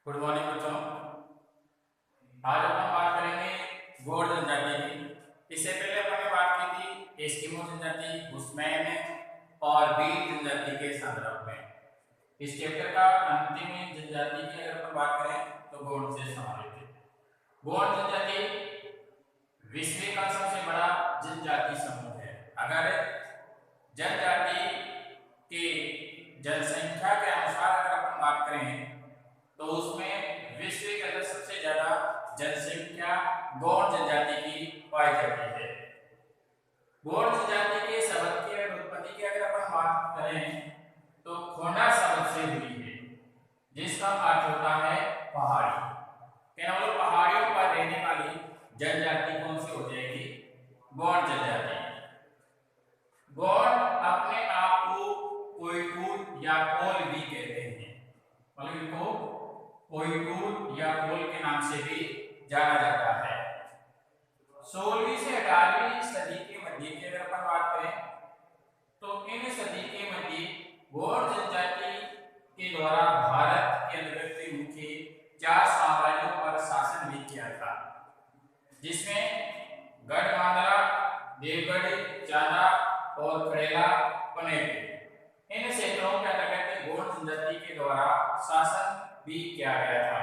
Good morning बच्चों। आज अपन बात करेंगे गौड़ जनजाति की। इससे पहले अपन ने बात की थी एस्किमो जनजाति, बुशमैन और बील जनजाति के संदर्भ में। इस चैप्टर का अंतिम जनजाति की अगर अपन बात करें तो गौड़ से संबंधित है। गौड़ जनजाति विश्व का सबसे बड़ा जनजाति समूह है। अगर जनजाति की जनसंख्या के अनुसार अगर अपन बात करें तो उसमें विश्व के अंदर सबसे ज्यादा जनसंख्या गौड़ जनजाति की पाई जाती है। गौड़ जनजाति के शब्द की अगर उत्पत्ति की अगर अपन बात करें तो खोंडा शब्द से हुई है, जिसका अर्थ होता है पहाड़ी। केवल पहाड़ियों पर रहने वाली जनजाति कौन सी हो जाएगी? गौड़ जनजाति। गौड़ अपने आप को कोयटूर या कोल भी कहते हैं, मतलब इनको कोयटूर या कोल के नाम से भी जाना जाता है। 16वीं से 18वीं सदी के मध्य की अगर अपन बात करें तो इन सदी के मध्य गौड़ जनजाति के द्वारा भारत के अंतर्गत मुख्य 4 साम्राज्यों पर शासन भी किया था, जिसमें गढ़मांदरा, देवगढ़, चांदा और खड़ेला पनेर। इन क्षेत्रों के अंतर्गत गौड़ जनजाति के द्वारा शासन भी किया गया था।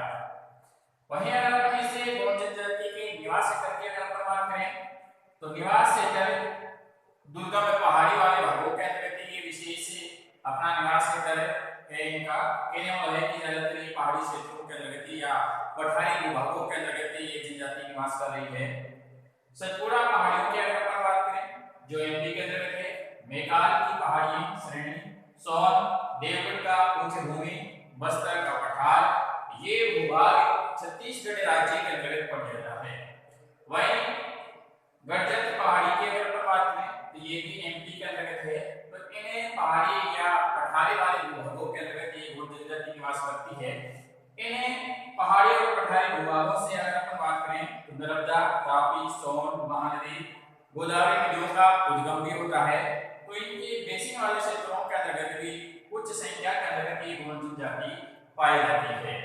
वहीं अगर अपन इसे गौड़ जनजाति के निवास क्षेत्र की अगर अपन बात करें तो निवास क्षेत्र दुर्गम पहाड़ी वाले भागों के अंतर्गत ये विशेष अपना निवास क्षेत्र है। इनका कहने वाला है कि ज्यादातर ये पहाड़ी क्षेत्रों के अंतर्गत या पठारी भूभागों के अंतर्गत ये जनजाति निवास कर रही है। सतपुड़ा पहाड़ियों की अगर अपन बात करें जो एमपी के अंतर्गत है, मेकाल की पहाड़ी श्रेणी, सोन, देवगढ़ का उच्च भूमि, बस्तर का पठार, ये भूभाग छत्तीसगढ़ राज्य के अंतर्गत पड़ जाता है। वहीं गढ़जत पहाड़ी की अगर अपन बात करें तो ये भी एमपी के अंतर्गत है। तो इन्हें पहाड़ी या पठारी वाले भूभागों के अंतर्गत ये गौड़ जनजाति निवास करती है। इन्हें पहाड़ी और पठारी भूभागों से अगर अपन बात करें तो नर्मदा, तापी, सोन, महानदी, गोदावरी नदियों का उद्गम भी होता है। तो इनके बेसिन वाले क्षेत्रों के अंतर्गत भी उच्च संख्या के अंतर्गत ये गौड़ जनजाति पाई जाती है।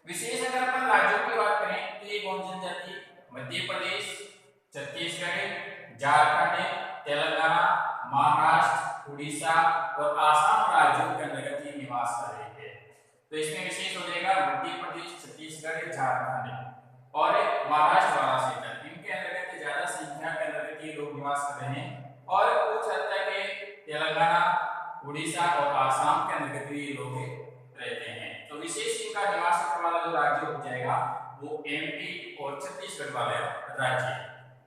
विशेष अगर अपन राज्यों की बात करें तो ये गौड़ जनजाति मध्य प्रदेश, छत्तीसगढ़, झारखंड, तेलंगाना, महाराष्ट्र, उड़ीसा और आसाम राज्यों के अंतर्गत ये निवास कर रही है। तो इसमें विशेष हो जाएगा मध्य प्रदेश, छत्तीसगढ़, झारखंड और महाराष्ट्र वाला क्षेत्र। इनके अंतर्गत ज्यादा संख्या के अंतर्गत ये लोग निवास कर रहे हैं और कुछ हद तक तेलंगाना, उड़ीसा और आसाम के अंतर्गत ये लोग रहते हैं। तो विशेष इनका निवास करने वाला जो राज्य हो जाएगा वो एमपी और छत्तीसगढ़ वाले राज्य।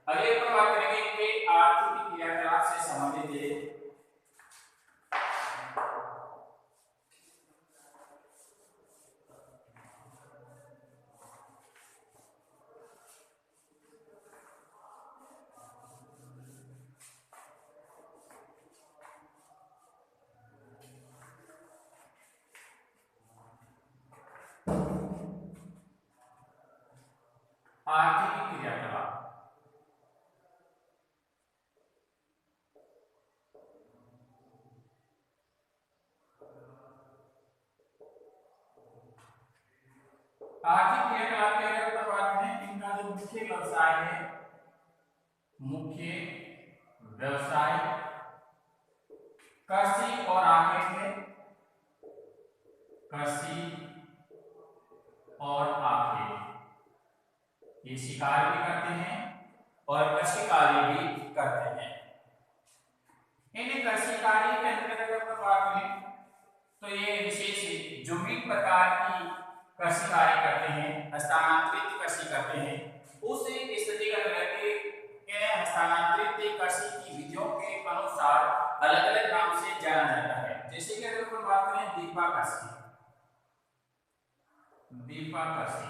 अगले पर बात करेंगे इनके आर्थिक क्रियाकलाप से संबंधित आर्थिक क्रियाकलाप। आर्थिक क्रियाकलाप की अगर अपन बात करें इनका जो मुख्य व्यवसाय है, मुख्य व्यवसाय कृषि और आखेट है। कृषि और आखेट, ये शिकार भी करते हैं और कृषि कार्य भी करते हैं। इन कृषि कार्य के अंतर्गत अगर अपन बात करें तो ये विशेष विभिन्न प्रकार की कृषि कार्य करते हैं, स्थानांतरित कृषि करते हैं। उस स्थिति का इन्हें हस्तांतरित कृषि की विधियों के अनुसार अलग अलग नाम से जाना जाता है। जैसे कि अगर अपन बात करें दीपा कृषि, दीपा कृषि।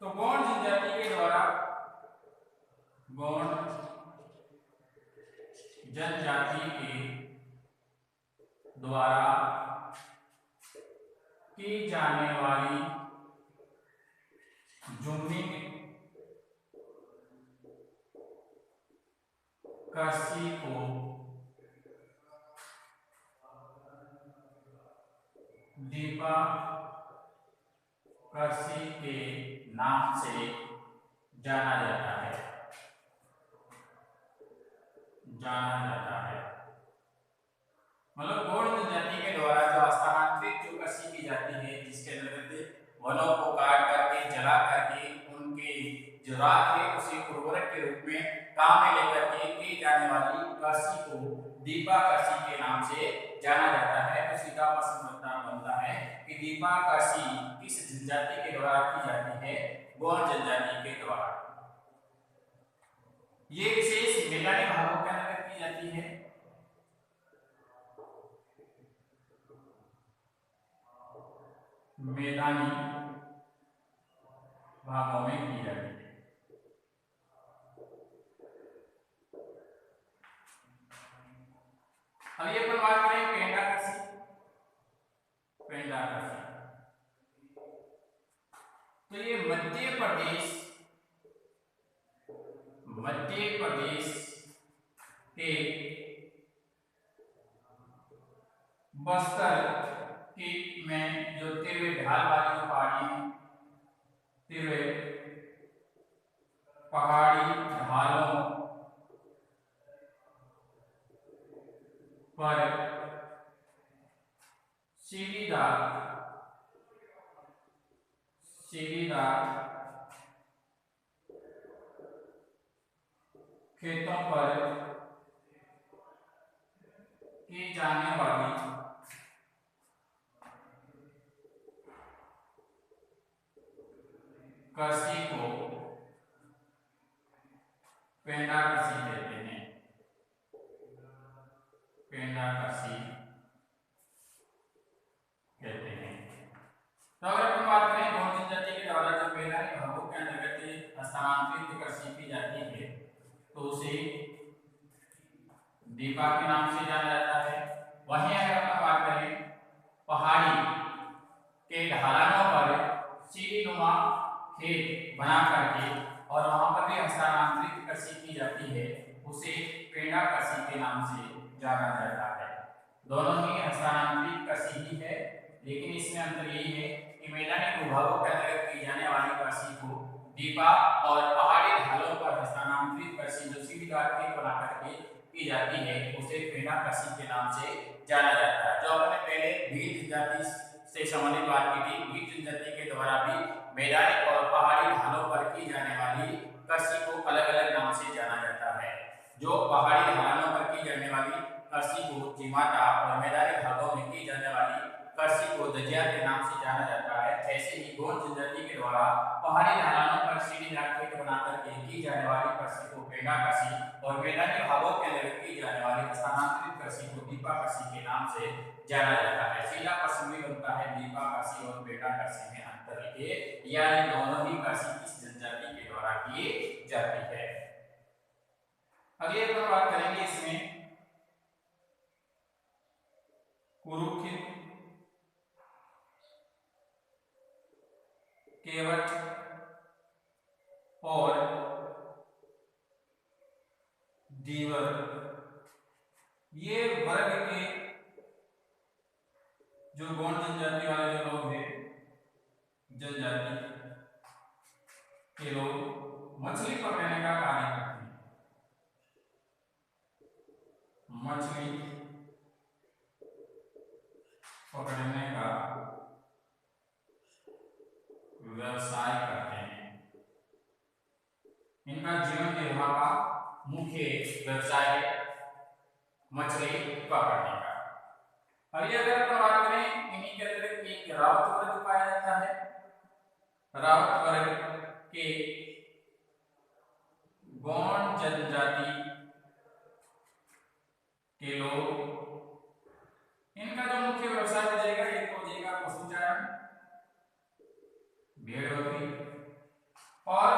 तो गौड़ जनजाति के द्वारा, गौड़ जनजाति के द्वारा की जाने वाली जूनिंग कृषि को दीपाकर्षी के नाम से जाना जाता है, मतलब गौड़ जनजाति के द्वारा जो स्थानांतरित जो कृषि की जाती है, जिसके अंतर्गत वनों को काट करके जला करके उनके जो राख है उसे उर्वरक के रूप में काम में लेकर के की जाने वाली कृषि को दीपाकर्षी के नाम से जाना जाता है। तो सीधा प्रश्न बनता है कि दीपाकर्षी किस जनजाति के द्वारा की जाती है? गौड़ जनजाति के द्वारा। ये विशेष मैदानी भागों के अंतर्गत की जाती है। मैदानी भागों में की जाती है। अब ये अपन बात करें पेंडाकृषि। तो ये मध्य प्रदेश के बस्तर की में जो तिरवे ढाल वाली जो पहाड़ी है, तिरवे पहाड़ी ढालों पर सीढ़ीदार खेतों पर की जाने वाली कृषि को पेंडाकृषि कहते हैं। तो अगर अपन बात करें गौड़ जनजाति के द्वारा जो मैदानी भागों के अंतर्गत स्थानांतरित कृषि की जाती है तो उसे दीपा के नाम से जाना जाता है। वहीं अगर अपन बात करें पहाड़ी के ढलानों पर सीढ़ीनुमा खेत बना करके और वहां पर भी स्थानांतरित कृषि की जाती है, उसे पेंडाकृषि के नाम से जाना जाता है। दोनों ही स्थानांतरित कृषि ही है, लेकिन इसमें अंतर यही है कि मैदानी भूभागों के अंतर्गत की जाने वाली कृषि को दीपा और पहाड़ी ढालों पर स्थानांतरित कृषि जो सीढ़ीदार खेत बना करके की जाती है उसे पेंडाकृषि के नाम से जाना जाता है। जो हमने पहले भील जनजाति से संबंधित बात की थी, भील जनजाति के द्वारा भी मैदानी और पहाड़ी ढालों पर की जाने वाली कृषि को अलग अलग नाम से जाना जाता है। जो पहाड़ी ढलानों पर की जाने वाली कृषि को चिमाटा और मैदानी भागों में की जाने वाली कृषि को दजिया के नाम से जाना जाता है। ऐसे ही गौड़ जनजाति के द्वारा पहाड़ी ढलानों पर सीढ़ीदार खेत बनाकर के की जाने वाली कृषि को पेंडाकृषि और मैदानी भागों के अंदर की जाने वाली स्थानांतरित कृषि को दीपाकृषि के नाम से जाना जाता है। सीधा प्रश्न भी बनता है दीपाकृषि और पेंडाकृषि में अंतर है या ये दोनों ही कृषि किस जनजाति के द्वारा की जाती है। अगले पर बात करेंगे इसमें कुरुक्षेत्र, केवट और दीवर, ये वर्ग के जो गौड़ जनजाति वाले जो लोग हैं, जनजाति के लोग मछली पकड़ने का कार्य करते हैं। मछली पकड़ने का व्यवसाय करते हैं। इनका जीवन निर्वाह का मुख्य व्यवसाय है मछली पकड़ने का। अभी अगर अपन बात करें इन्हीं के अतिरिक्त एक रावत वर्ग पाया जाता है। रावत वर्ग के गौड़ जनजाति के लोग, इनका जो मुख्य व्यवसाय हो जाएगा एक तो हो जाएगा पशुचारण, भेड़ बकरी, और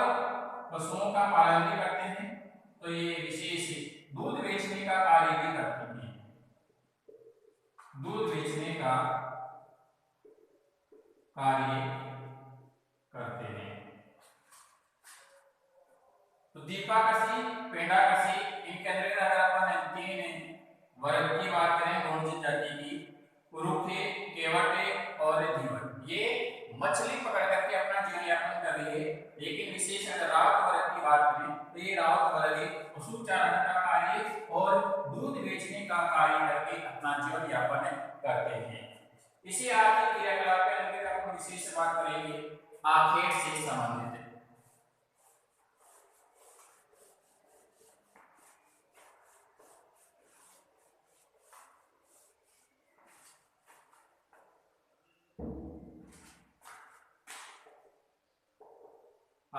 पशुओं का पालन भी करते हैं। तो ये विशेष दूध बेचने का कार्य भी करते हैं। दूध बेचने का कार्य करते हैं। तो दीपाकृषि, पेंडाकृषि, इनके अंदर अगर अपन तीन वर्ग की बात करें गौड़ जनजाति की, कुरुखे, केवटे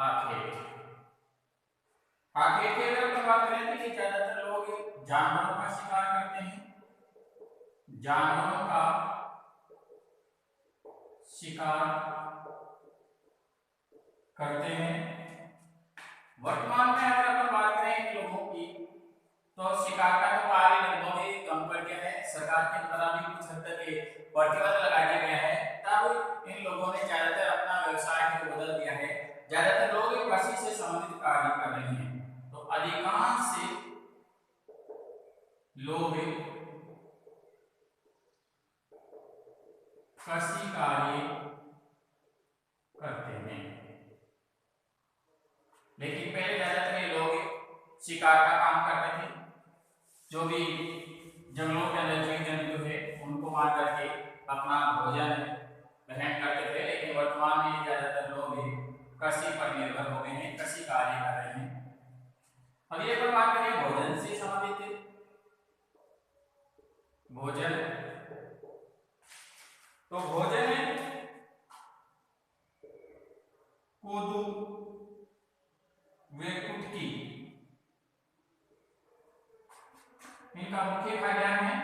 आखेट। आखेट की अगर हम बात करें तो ये ज्यादातर लोग जानवरों का शिकार करते हैं, जानवरों का शिकार करते हैं। वर्तमान में अगर अपन बात करें इन लोगों की, तो शिकार का तो कार्य लगभग ही कम कर दिया है, सरकार के द्वारा भी कुछ हद तक प्रतिबंध लगा दिया गया है, तब इन लोगों ने ज्यादातर अपना व्यवसाय को बदल दिया है। ज्यादातर लोग कृषि से संबंधित कार्य कर रहे हैं, तो अधिकांश लोग कृषि कार्य करते हैं। लेकिन पहले ज्यादातर ये लोग शिकार का काम करते थे, जो भी जंगलों के अंदर जीव जंतु है उनको मार करके अपना भोजन ग्रहण करते थे। लेकिन वर्तमान में ज्यादातर लोग कृषि पर निर्भर हो गए हैं, कृषि कार्य कर रहे हैं। अभी अपन बात करें भोजन से संबंधित। भोजन, तो भोजन है कोदू व कुटकी, इनका मुख्य खाद्यान्न है।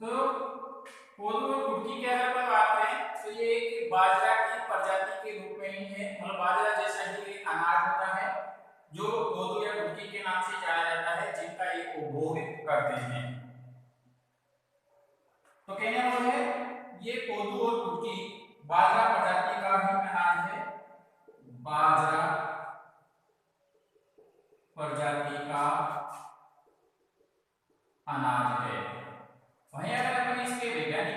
तो कोदू और कुटकी की अगर अपन बात करें तो ये एक बाजरा की प्रजाति के रूप में ही है, मतलब बाजरा जैसा ही एक अनाज होता है जो कोदू या कुटकी के नाम से जाना जाता है, जिनका ये उपभोग करते हैं। तो कहने वाला है ये कोदू और कुटकी बाजरा प्रजाति का ही अनाज है, बाजरा प्रजाति का अनाज है। वहीं अगर अपन इसके वैज्ञानिक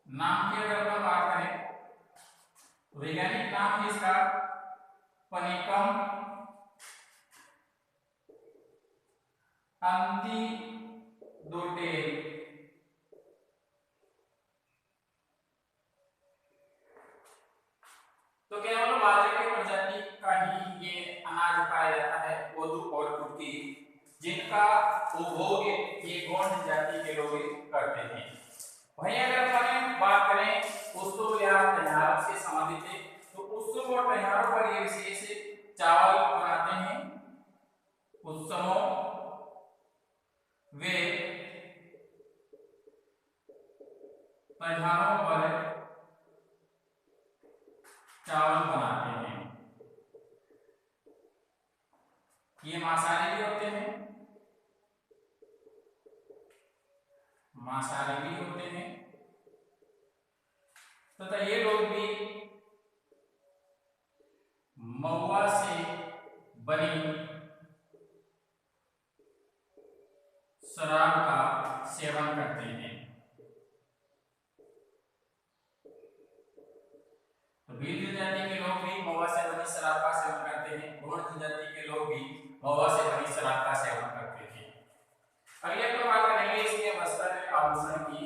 नाम की अगर अपन बात करें, वैज्ञानिक नाम है इसका पनिकम अंतिडोटेल। तो केवल बाजरे की प्रजाति का ही ये अनाज पाया जाता है, कोदू और कुटकी, जिनका उपभोग ये गौड़ जाति के लोग करते हैं। वहीं अगर अपन बात करें उत्सव या त्योहारों से संबंधित है, तो उत्सव और त्योहारों पर ये विशेष चावल बनाते हैं। उत्सवों वे त्योहारों पर चावल बनाते हैं। ये मांसाहारी भी होते हैं, मांसाहारी भी होते हैं, तथा ये लोग भी महुआ से बनी शराब का सेवन करते हैं। तो भील जनजाति के लोग भी महुआ से बनी शराब का सेवन करते हैं, गौड़ जनजाति के लोग भी महुआ से बनी शराब का सेवन करते हैं। अगले पर बात करेंगे इसके वस्त्र आभूषण की।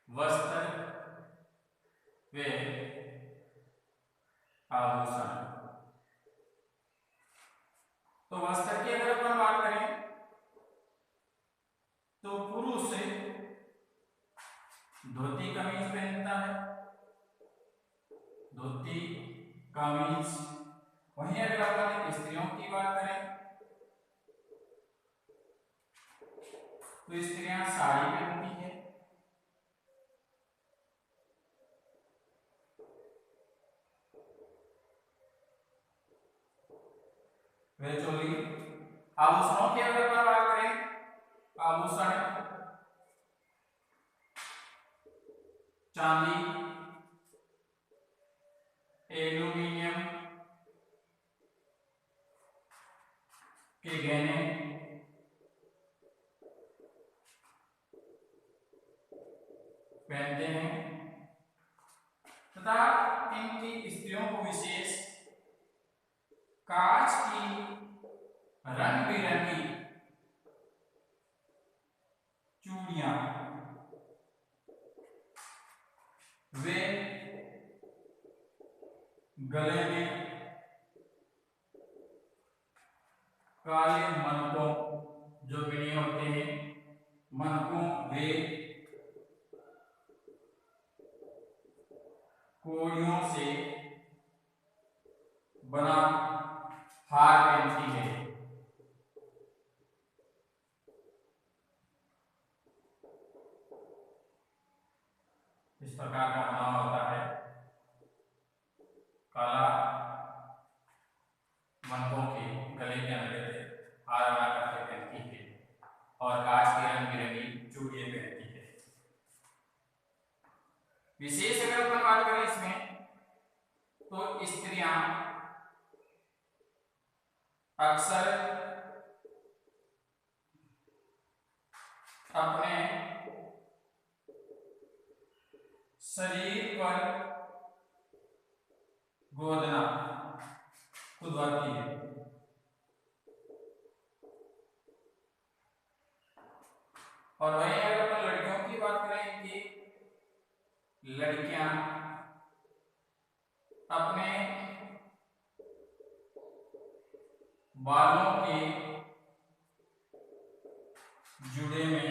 वस्त्र वे आभूषण, तो वस्त्र की अगर अपन बात करें तो पुरुष धोती कमीज पहनता है, धोती कमीज। वहीं अगर अपन स्त्रियों की बात करें तो स्त्रियां साड़ी पहनती है, वे चोली। आभूषणों की अगर अपन बात करें, आभूषण चांदी, एल्यूमिनियम के गहने, पहनते हैं, तथा इनकी स्त्रियों को विशेष कांच की रंग बिरंगी चूड़ियां वे गले में काले मनकों जो बिने होते हैं, मनकों वे कोड़ियों से बना हार पहनती है। इस प्रकार का बना होता है, काला मनकों के गले के अंदर हार बना करके पहनती है और कांच की रंग बिरंगी चूड़ियां पहनती है। विशेष अगर अपन बात करें इसमें, तो स्त्रियां अक्सर अपने शरीर पर गोदना खुदवाती है। और वहीं अगर अपन लड़कियों की बात करें कि लड़कियां अपने बालों के जुड़े में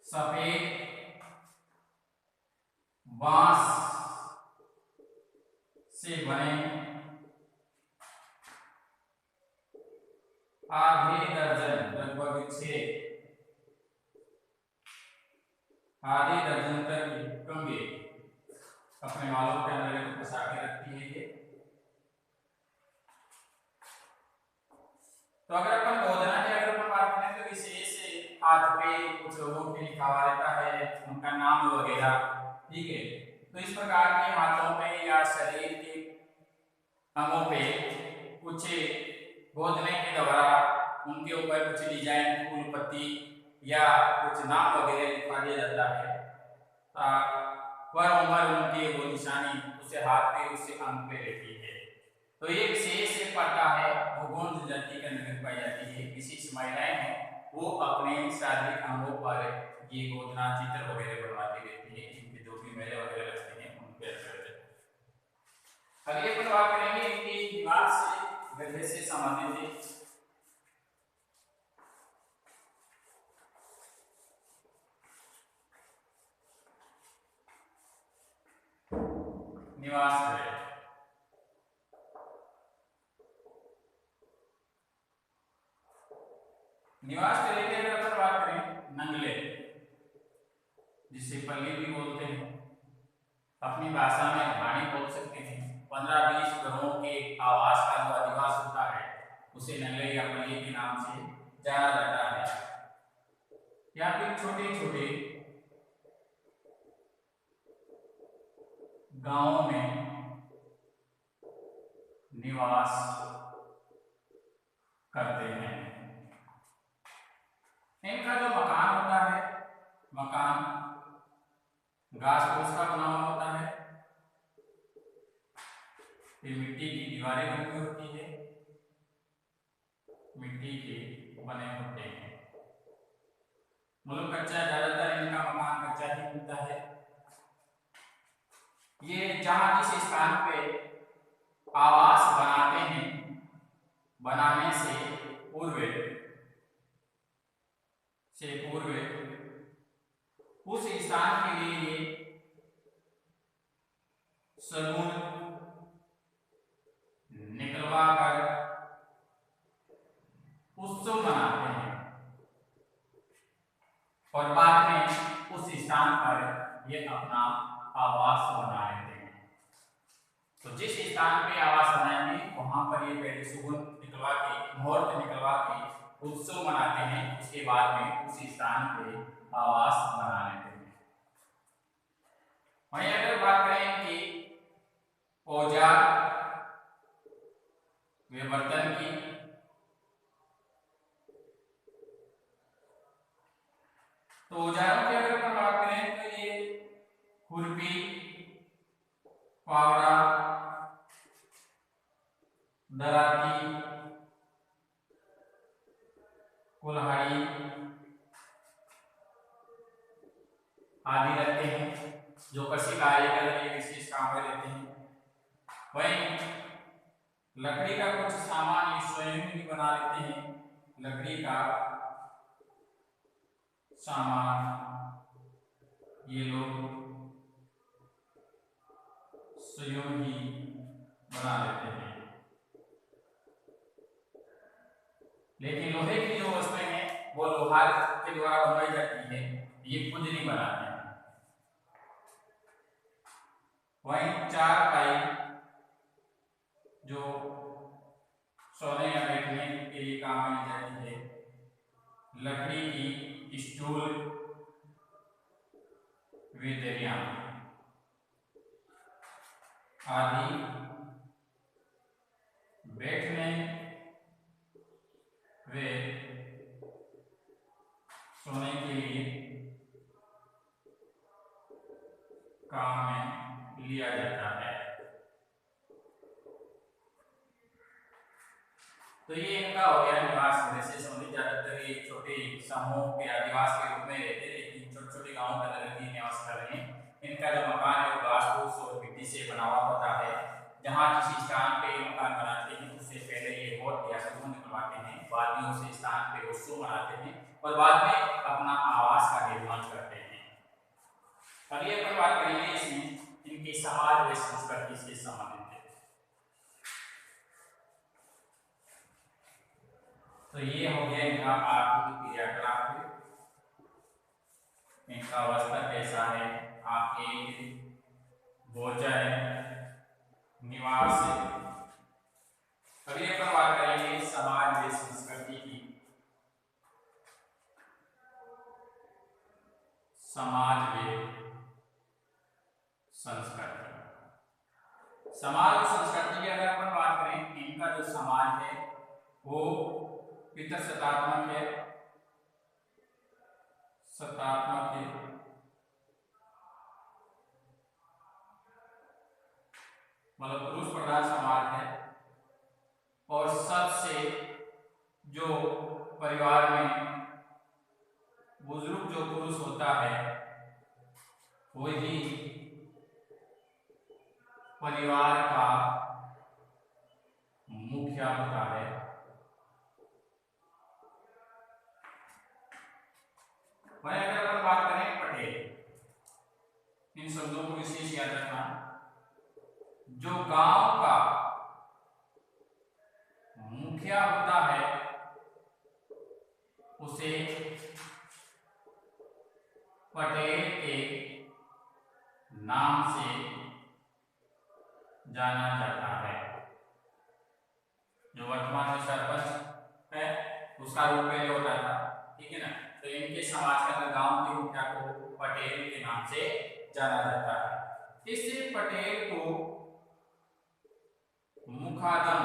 सफेद बांस से बने आधे दर्जन, लगभग 6 आधे दर्जन तक कंघे अपने बालों के अंदर फंसा के रखती है ये। तो अगर अपन गोदना की अगर अपन बात करें तो विशेष हाथ पे कुछ लोगों के लिखा हुआ रहता है उनका नाम वगैरह, ठीक है। तो इस प्रकार के हाथों पे या शरीर के अंगों पे कुछ गोदने के द्वारा उनके ऊपर कुछ डिजाइन, फूल पत्ती या कुछ नाम वगैरह लिखवा दिया जाता है। वह उम्र उनकी वो निशानी उसे हाथ पे उसे अंग पे रहती है। तो ये विशेष प्रथा है वो गोंड जनजाति के अंदर पाई जाती है। विशेष महिलाएं हैं वो अपने शारीरिक अंगों पर ये गोदना चित्र वगैरह बनवाती रहती है, इनके जो भी मेले वगैरह लगते हैं उनके अंदर। अगले पर बात करेंगे इनकी निवास से गधे से संबंधित है। निवास गृह, निवास गृह की अगर अपन बात करें, नंगले जिसे पल्ली भी बोलते हैं, अपनी भाषा में घाणी बोल सकते हैं। 15-20 घरों के आवास का जो अधिवास होता है उसे नंगले या पल्ली के नाम से जाना जाता है। यहाँ पे छोटे छोटे गांवों में निवास करते हैं। इनका जो मकान होता है, मकान घास फूस का बना हुआ होता है, फिर मिट्टी की दीवारें बनी होती है, मिट्टी के बने होते हैं। मतलब कच्चा, ज्यादातर इनका मकान कच्चा ही मिलता है। ये जहां जिस स्थान पे आवास बनाते हैं, बनाने से पूर्व उस स्थान के लिए सगुन निकलवा कर उत्सव मनाते हैं और बाद में उस स्थान पर ये अपना आवास बना लेते हैं। तो जिस स्थान पे आवास बनाएंगे वहां पर ये पहले सुगुन निकलवा के, मुहूर्त निकलवा के उत्सव मनाते हैं, उसके बाद में उस स्थान पे आवास बना लेते हैं। वहीं अगर बात करें कि औजार वे बर्तन की, तो औजारों की अगर हम बात करें तो ये खुरपी, फावड़ा, दराती, कुल्हाड़ी आदि रखते हैं जो कृषि कार्य के लिए विशेष काम में लेते हैं। वहीं लकड़ी का कुछ सामान ये स्वयं भी बना लेते हैं। लकड़ी का सामान ये लोग स्वयं ही बना लेते हैं। लेकिन लोहे की जो वस्तुएं हैं वो लोहार के द्वारा बनाई जाती है, ये खुद नहीं बनाते हैं। वहीं चारपाई जो सोने या बैठने के लिए काम में जाती है। लकड़ी की स्टूल, वेदरिया आदि बैठने वे सोने के लिए काम में लिया जाता है। तो ये इनका हो गया निवास गृह से संबंधित। ज्यादातर ये छोटे समूह या आदिवास के रूप में रहते हैं, लेकिन छोटे छोटे गांवों के अंदर ये निवास कर रहे हैं। इनका जो मकान है वो घास फूस और मिट्टी से बना हुआ होता है। जहाँ किसी स्थान पे मकान बनाते हैं उससे पहले ये बहुत या समूह निकलवाते हैं, बाद में उस स्थान पे उत्सव मनाते हैं और बाद में अपना आवास का निर्माण करते हैं। अभी अपन बात करेंगे इसमें इनकी समाज व संस्कृति से संबंधित है। तो ये हो गया इनका आर्थिक क्रियाकलाप, इनका अवस्था कैसा है, आपके भोजन, निवास। अभी अपन बात करेंगे समाज व संस्कृति की। समाज व संस्कृति, समाज और संस्कृति की अगर अपन बात करें, इनका जो समाज है वो पितृसत्तात्मक है, सत्तात्मक है। मतलब पुरुष प्रधान समाज है और सबसे जो परिवार में बुजुर्ग जो पुरुष होता है वही परिवार का मुखिया होता है। वहीं अगर अपन बात करें पटेल, इन शब्दों को विशेष याद रखना। जो गांव का मुखिया होता है उसे पटेल के नाम से जाना जाता है। जो वर्तमान में सरपंच है उसका रूप पहले होता था, ठीक है ना। तो इनके समाज के अंदर गांव के मुखिया को पटेल के नाम से जाना जाता है। इस पटेल को मुखादम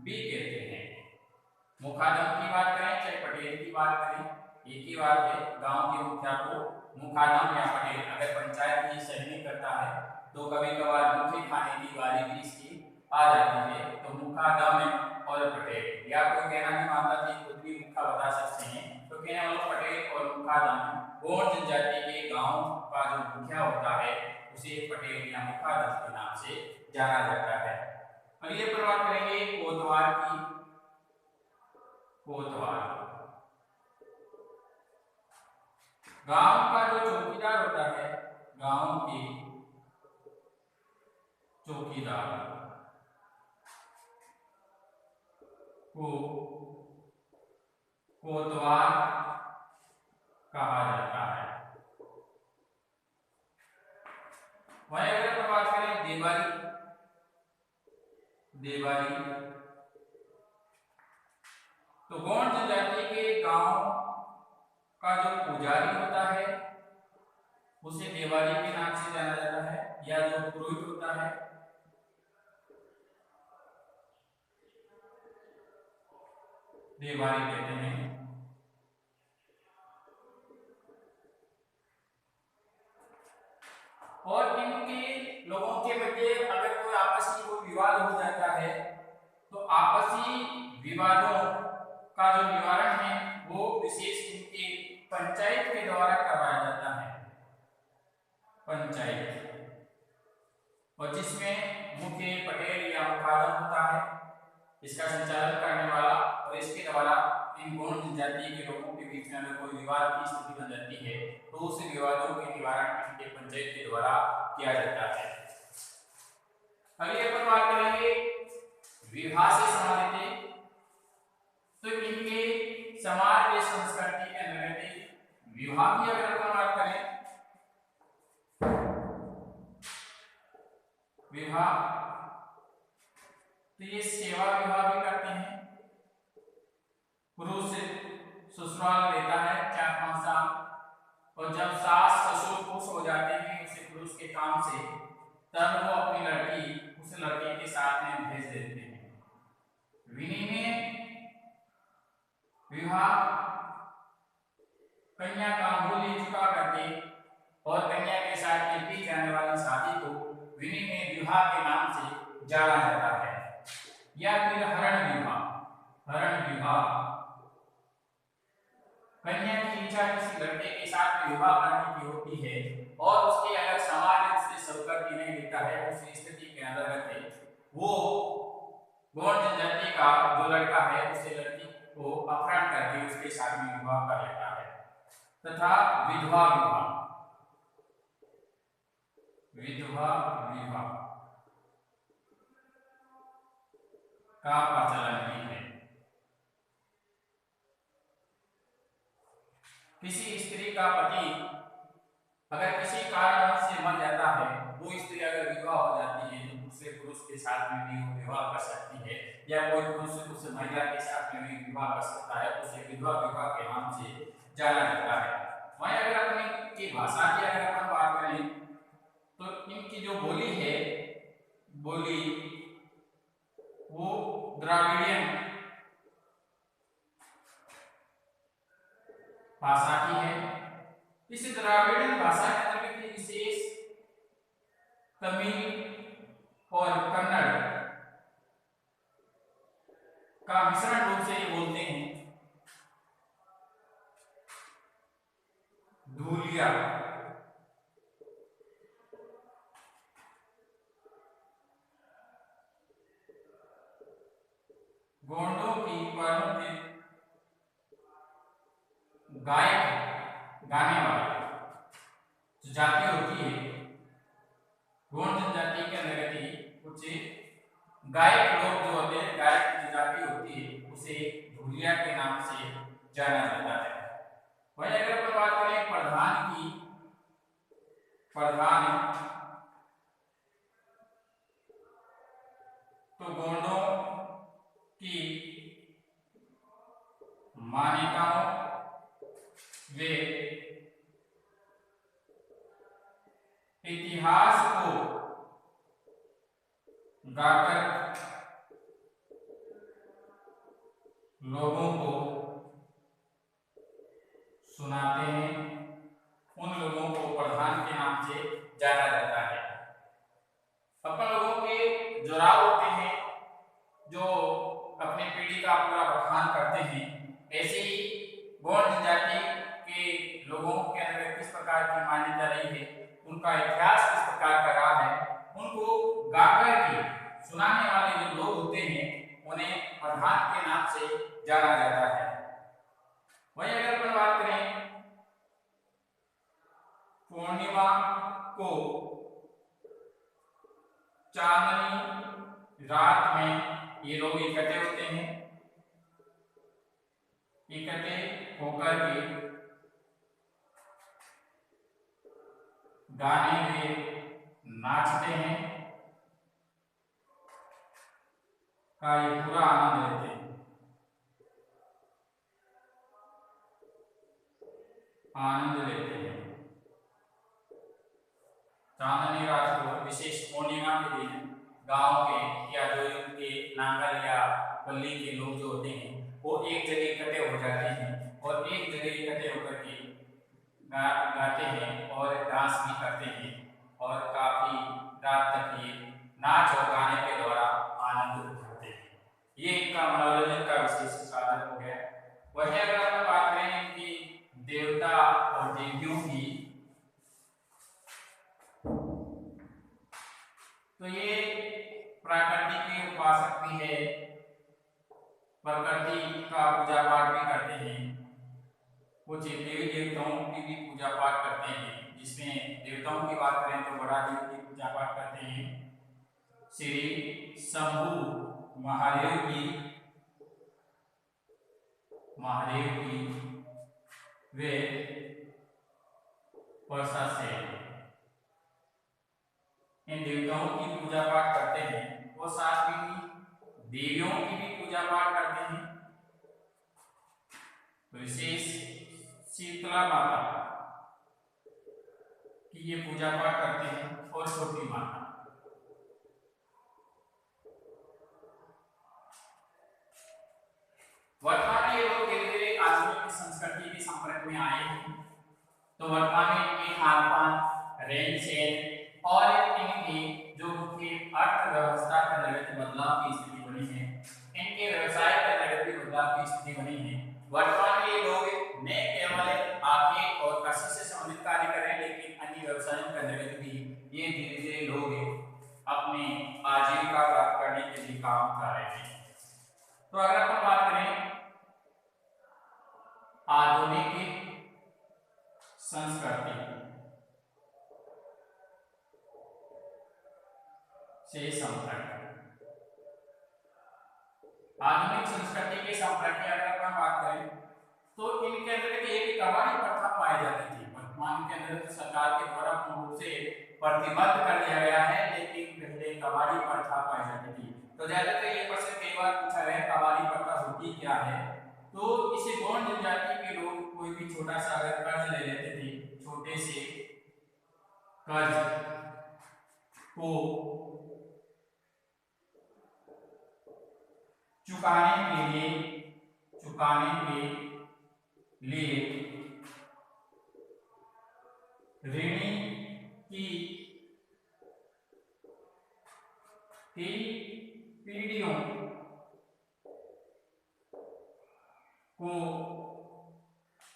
भी कहते हैं। मुखादम की बात करें चाहे पटेल की बात करें, एक ही बात है। गांव के मुखिया को मुखादम या पटेल, अगर पंचायत ही सही नहीं करता है तो कभी कभार मुखी खाने की बारी भी इसकी आ जाती है। तो मुखादम और पटेल, या कोई कहना नहीं मानता कि खुद भी मुखा बता सकते हैं, तो कहने वाला पटेल और मुखादम गौड़ जनजाति के गांव का जो मुखिया होता है उसे पटेल या मुखादम के नाम से जाना जाता है। अगले पर बात करेंगे कोतवाल की। कोतवाल गांव का जो चौकीदार होता है, गांव के चौकीदार को कोतवाल कहा जाता है। वहीं अगर बात करें देवारी, देवारी तो गौड़ जनजाति के गांव का जो पुजारी होता है उसे देवारी के नाम से जाना जाता है, या जो पुरोहित होता है देवारी कहते हैं। और इनके लोगों के मध्य अगर कोई आपसी कोई विवाद हो जाता है तो आपसी विवादों का जो निवारण है वो विशेष इनके पंचायत के द्वारा करवाया जाता है। पंचायत, और जिसमें मुख्य पटेल या मुखादम होता है, इसका संचालन करने वाला, और इसके द्वारा इन गौण जनजाति के लोगों के बीच में अगर कोई विवाद की स्थिति बन जाती है तो उस विवादों के निवारण इनके पंचायत के द्वारा किया जाता है। अगली अपन बात करेंगे विवाह से संबंधित, तो इनके समाज के संस्कृति के अनुरूप विवाह की अगर अपन बात करें, विवाह तो ये सेवा विवाह भी करते हैं। पुरुष ससुराल रहता है 4-5 साल, और जब सास ससुर खुश हो जाते हैं उसे पुरुष के काम से, तब वो अपनी लड़की उस लड़के के साथ में भेज देते हैं। विनिमय विवाह कन्या का मूल्य चुका करके और कन्या के साथ की जाने वाली शादी को विनिमय विवाह के नाम से जाना जाता है। या फिर हरण विवाह। हरण विवाह कन्या की इच्छा किसी लड़के के साथ विवाह करने की होती है और उसके अगर समाज उससे स्वीकृति नहीं देता है, उस स्थिति के अंतर्गत वो गौण जनजाति का जो लड़का है उसे लड़की को अपहरण करके उसके साथ में विवाह कर लेता है। तथा विधवा विवाह। विधवा विवाह का प्रचलन भी है। किसी स्त्री का पति अगर किसी कारण से मर जाता है, वो स्त्री अगर विधवा हो जाती है तो दूसरे पुरुष के साथ में भी विवाह कर सकती है, या कोई पुरुष उस महिला के साथ में भी विवाह कर सकता है, उसे विधवा विवाह के नाम से जाना जाता है। वहीं अगर अपनी की भाषा की अगर अपन बात करें तो इनकी जो बोली है, बोली वो द्राविडियन भाषा की है। इस द्राविडियन भाषा के अंतर्गत विशेष तमिल और कन्नड़ का मिश्रण रूप से ये बोलते हैं। धूलिया गोंडों की प्रमुख गायक गाने वाली जो जाति होती है, गौण जनजाति के अंतर्गत कुछ गायक लोग जो होते हैं, गायक की जाति होती है, उसे धूलिया के नाम से जाना जाता है। वहीं अगर अपन बात करें प्रधान की, प्रधान तो गोंडों की मान्यताओं वे इतिहास को गाकर लोगों को सुनाते हैं। उन लोगों को प्रधान के नाम से जाना जाता है। अपन लोगों के जोराव होते हैं जो अपने पीढ़ी का पूरा बखान करते हैं, ऐसे ही गौण जनजाति के लोगों के अंदर किस प्रकार की मान्यता रही है, उनका इतिहास किस प्रकार का रहा है, उनको गाकर के सुनाने वाले जो लोग होते हैं उन्हें प्रधान के नाम से जाना जाता है। वहीं अगर अपन बात करें पूर्णिमा को चांदनी रात में ये लोग इकट्ठे होते हैं, इकट्ठे होकर के गाने में नाचते हैं, का ये पूरा आनंद लेते हैं। आनंद लेते हैं। चांदनी रात को विशेष पूर्णिमा के दिन गांव के या जो इनके नांगल या पल्ली के लोग जो होते हैं वो एक जगह इकट्ठे हो जाते हैं और एक जगह इकट्ठे होकर के गाते हैं और डांस भी करते हैं और काफी रात तक ये नाच और गाने के द्वारा आनंद उठाते हैं। ये इनका मनोरंजन का विशेष साधन हो गया। वही अगर हम बात करें इनकी देवता और देवियों की, तो ये प्रकृति की उपासक भी है, प्रकृति का पूजा पाठ भी करते हैं। कुछ देवी देवताओं की भी पूजा पाठ करते हैं, जिसमें देवताओं की बात करें तो बड़ा देव की पूजा पाठ करते हैं, श्री शंभु महादेव की वे वर्षा से इन देवताओं की पूजा पाठ करते हैं और साथ ही देवियों की भी पूजा पाठ करते हैं। तो विशेष शीतला माता की ये पूजा पाठ करते हैं और छोटी माता। वर्तमान में ये लोग धीरे धीरे आधुनिक संस्कृति के संपर्क में आए हैं। तो वर्तमान में इनके खान पान, रहन सहन और इनकी जो मुख्य अर्थव्यवस्था के अंतर्गत बदलाव की स्थिति बनी है, इनके व्यवसाय के अंतर्गत भी बदलाव की स्थिति बनी है। वर्तमान में ये लोग न केवल आगे और कृषि से संबंधित कार्य कर रहे हैं, लेकिन अन्य व्यवसायों के अंतर्गत भी ये धीरे धीरे लोग अपने आजीविका प्राप्त करने के लिए काम कर रहे हैं। तो अगर अपन बात करें आधुनिक संस्कृति से संपर्क, आधुनिक संस्कृति के संपर्क की अगर अपन बात करें तो इनके अंदर एक कबाड़ी प्रथा पाई जाती थी। वर्तमान के अंदर सरकार के द्वारा पूर्ण रूप से प्रतिबद्ध कर दिया गया है, लेकिन पहले कबाड़ी प्रथा पाई जाती थी। तो ज्यादातर ये प्रश्न कई बार पूछा गया कबाड़ी प्रथा होती क्या है। तो इसे गौण जनजाति के लोग कोई भी छोटा सा अगर कर्ज ले लेते थे, छोटे से कर्ज को चुकाने के लिए ऋणी की पीढ़ियों को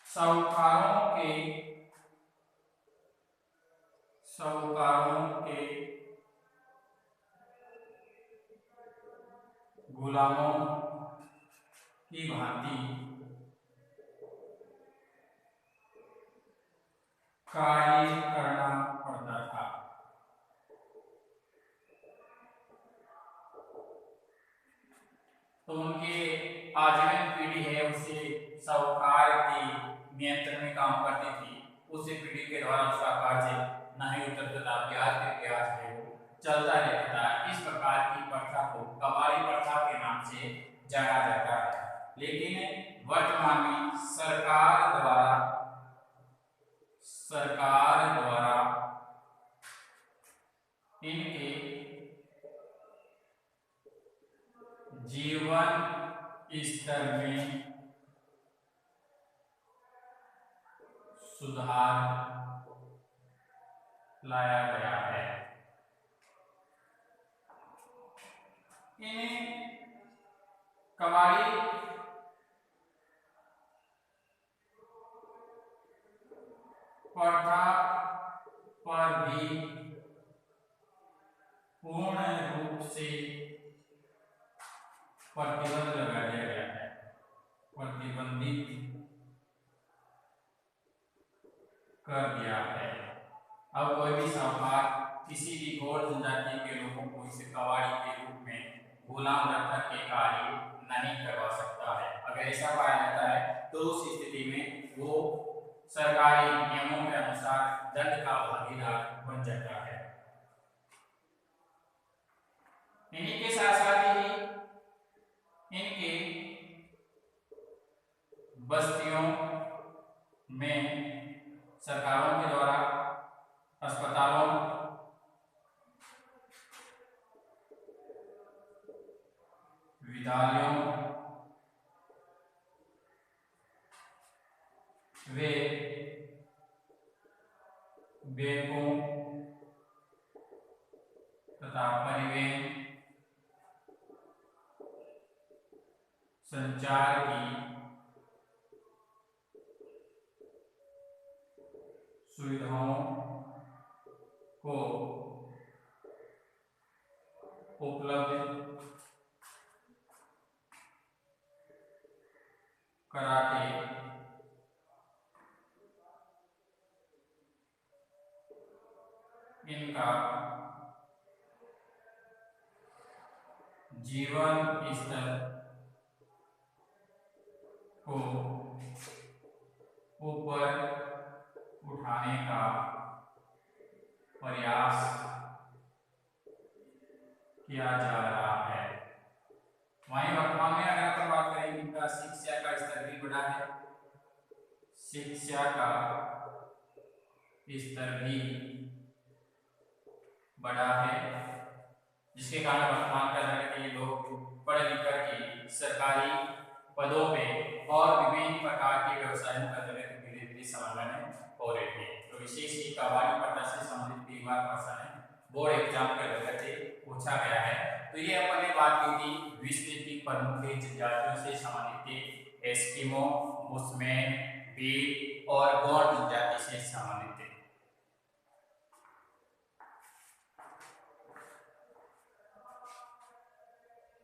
साहूकारों के गुलामों की भांति कार्य करना पड़ता था। तो उनके आजीवन पीढ़ी है उसे साहूकार के नियंत्रण में काम करती थी। उसी पीढ़ी के द्वारा उसका कार्य नहीं उतरता था, ब्याज पे ब्याज है वो चलता रहता था। इस प्रकार की प्रथा को कबाड़ी प्रथा के नाम से जाना जाता है। लेकिन वर्तमान में सरकार द्वारा इनके जीवन स्तर में सुधार लाया गया है। इन कबाड़ी प्रथा पर भी पूर्ण रूप से प्रतिबंध लगा दिया गया है, प्रतिबंधित कर दिया है। अब कोई भी साहूकार किसी भी गौर जनजाति के लोगों को इसे कबाड़ी के रूप में गुलाम रखकर के कार्य नहीं करवा सकता है। अगर ऐसा पाया जाता है तो उस स्थिति में वो सरकारी नियमों के अनुसार दंड का भागीदार बन जाता है। इन्हीं के साथ साथ ही इनके बस्तियों में सरकारों के द्वारा अस्पतालों, विद्यालयों वे बैंकों तथा परिवहन, संचार की सुविधाओं को उपलब्ध करा के इनका जीवन स्तर को ऊपर उठाने का प्रयास किया जा रहा है। वहीं वर्तमान में अगर अपन बात करें, इनका शिक्षा का स्तर भी बढ़ा है, शिक्षा का स्तर भी बढ़ा है, जिसके कारण वर्तमान का है कि लोग पढ़ लिख के सरकारी पदों पे और विभिन्न प्रकार के व्यवसायों का धीरे धीरे संलग्न हो रहे थे। तो विशेष ही कवाली पट्टा से संबंधित कई बार प्रश्न है बोर्ड एग्जाम के लेकर के पूछा गया है। तो ये अपन ने बात की थी विश्व की प्रमुख जनजातियों से संबंधित एस्किमो, बुशमैन, भील और गोंड जनजाति से संबंधित